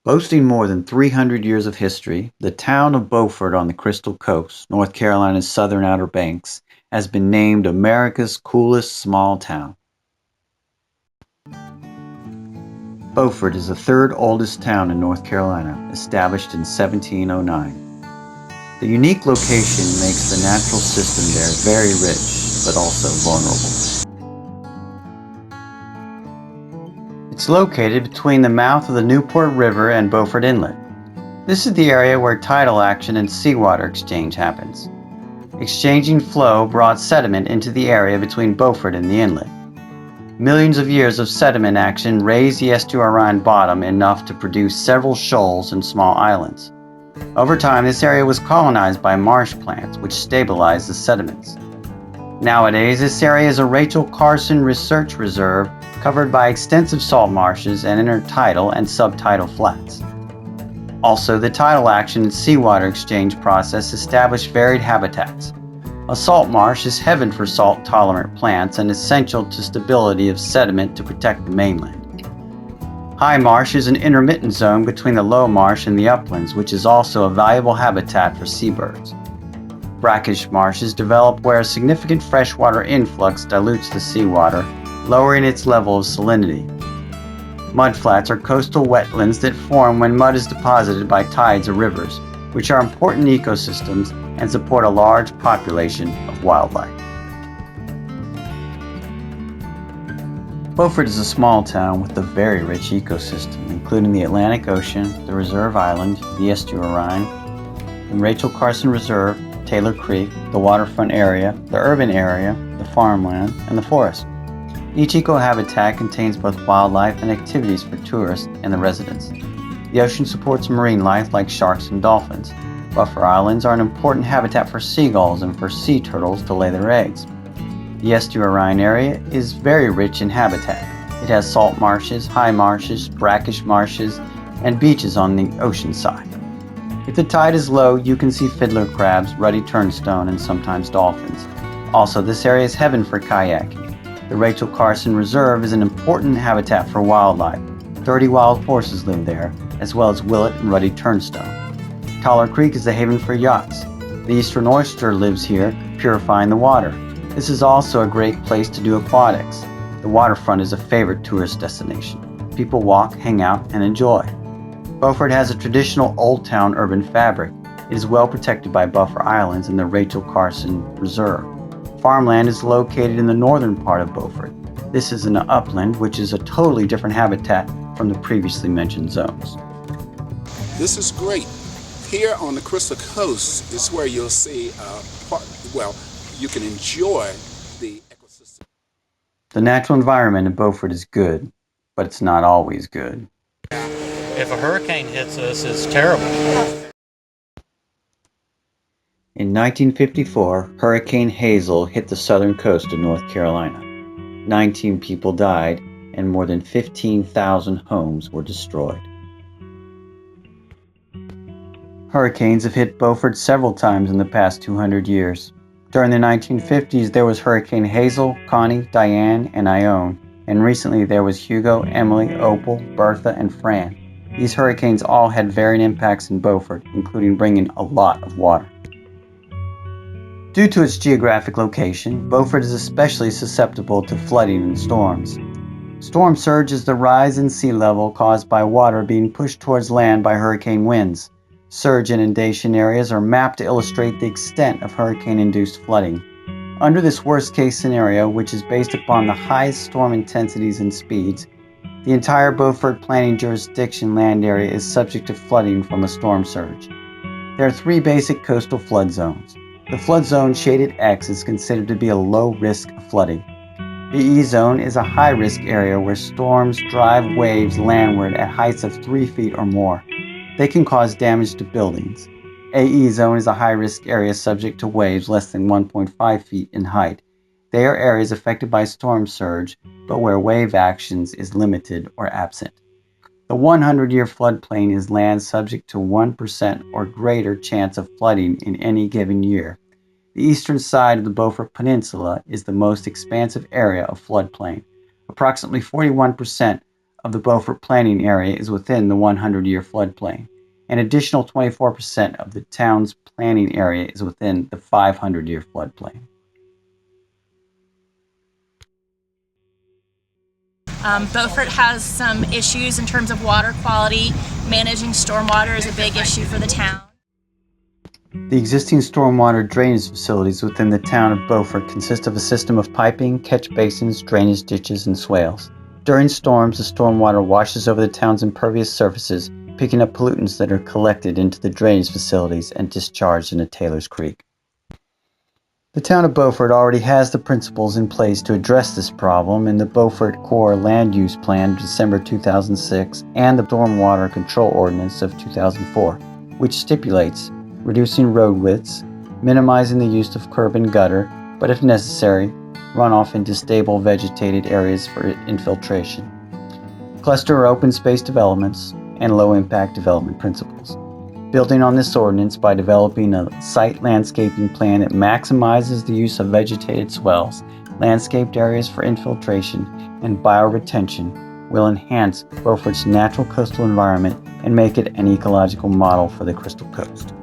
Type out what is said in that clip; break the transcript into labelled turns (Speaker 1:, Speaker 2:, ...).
Speaker 1: Boasting more than 300 years of history, the town of Beaufort on the Crystal Coast, North Carolina's southern Outer Banks, has been named America's coolest small town. Beaufort is the third oldest town in North Carolina, established in 1709. The unique location makes the natural system there very rich, but also vulnerable. It's located between the mouth of the Newport River and Beaufort Inlet. This is the area where tidal action and seawater exchange happens. Exchanging flow brought sediment into the area between Beaufort and the inlet. Millions of years of sediment action raised the estuarine bottom enough to produce several shoals and small islands. Over time, this area was colonized by marsh plants, which stabilized the sediments. Nowadays, this area is a Rachel Carson Research Reserve covered by extensive salt marshes and intertidal and subtidal flats. Also, the tidal action and seawater exchange process established varied habitats. A salt marsh is heaven for salt-tolerant plants and essential to stability of sediment to protect the mainland. High marsh is an intermittent zone between the low marsh and the uplands, which is also a valuable habitat for seabirds. Brackish marshes develop where a significant freshwater influx dilutes the seawater, lowering its level of salinity. Mudflats are coastal wetlands that form when mud is deposited by tides or rivers, which are important ecosystems and support a large population of wildlife. Beaufort is a small town with a very rich ecosystem, including the Atlantic Ocean, the Reserve Island, the estuarine, the Rachel Carson Reserve, Taylor Creek, the waterfront area, the urban area, the farmland, and the forest. Each ecohabitat contains both wildlife and activities for tourists and the residents. The ocean supports marine life like sharks and dolphins. Buffer islands are an important habitat for seagulls and for sea turtles to lay their eggs. The estuarine area is very rich in habitat. It has salt marshes, high marshes, brackish marshes, and beaches on the ocean side. If the tide is low, you can see fiddler crabs, ruddy turnstone, and sometimes dolphins. Also, this area is heaven for kayaking. The Rachel Carson Reserve is an important habitat for wildlife. 30 wild horses live there, as well as willet and ruddy turnstone. Taylor Creek is a haven for yachts. The eastern oyster lives here, purifying the water. This is also a great place to do aquatics. The waterfront is a favorite tourist destination. People walk, hang out, and enjoy. Beaufort has a traditional Old Town urban fabric. It is well protected by buffer islands in the Rachel Carson Reserve. Farmland is located in the northern part of Beaufort. This is an upland, which is a totally different habitat from the previously mentioned zones.
Speaker 2: This is great. Here on the Crystal Coast is where you'll see, you can enjoy the ecosystem.
Speaker 1: The natural environment in Beaufort is good, but it's not always good.
Speaker 3: If a hurricane hits us, it's terrible.
Speaker 1: In 1954, Hurricane Hazel hit the southern coast of North Carolina. 19 people died, and more than 15,000 homes were destroyed. Hurricanes have hit Beaufort several times in the past 200 years. During the 1950s, there was Hurricane Hazel, Connie, Diane, and Ione, and recently there was Hugo, Emily, Opal, Bertha, and Fran. These hurricanes all had varying impacts in Beaufort, including bringing a lot of water. Due to its geographic location, Beaufort is especially susceptible to flooding and storms. Storm surge is the rise in sea level caused by water being pushed towards land by hurricane winds. Surge inundation areas are mapped to illustrate the extent of hurricane-induced flooding. Under this worst-case scenario, which is based upon the highest storm intensities and speeds, the entire Beaufort planning jurisdiction land area is subject to flooding from a storm surge. There are three basic coastal flood zones. The flood zone shaded X is considered to be a low risk of flooding. The E zone is a high risk area where storms drive waves landward at heights of 3 feet or more. They can cause damage to buildings. AE zone is a high risk area subject to waves less than 1.5 feet in height. They are areas affected by storm surge, but where wave actions is limited or absent. The 100-year floodplain is land subject to 1% or greater chance of flooding in any given year. The eastern side of the Beaufort Peninsula is the most expansive area of floodplain. Approximately 41% of the Beaufort planning area is within the 100-year floodplain. An additional 24% of the town's planning area is within the 500-year floodplain.
Speaker 4: Beaufort has some issues in terms of water quality. Managing stormwater is a big issue for the town.
Speaker 1: The existing stormwater drainage facilities within the town of Beaufort consist of a system of piping, catch basins, drainage ditches, and swales. During storms, the stormwater washes over the town's impervious surfaces, picking up pollutants that are collected into the drainage facilities and discharged into Taylor's Creek. The town of Beaufort already has the principles in place to address this problem in the Beaufort Core Land Use Plan of December 2006 and the Stormwater Control Ordinance of 2004, which stipulates reducing road widths, minimizing the use of curb and gutter, but if necessary, runoff into stable vegetated areas for infiltration, cluster or open space developments, and low-impact development principles. Building on this ordinance by developing a site landscaping plan that maximizes the use of vegetated swells, landscaped areas for infiltration, and bioretention will enhance Beaufort's natural coastal environment and make it an ecological model for the Crystal Coast.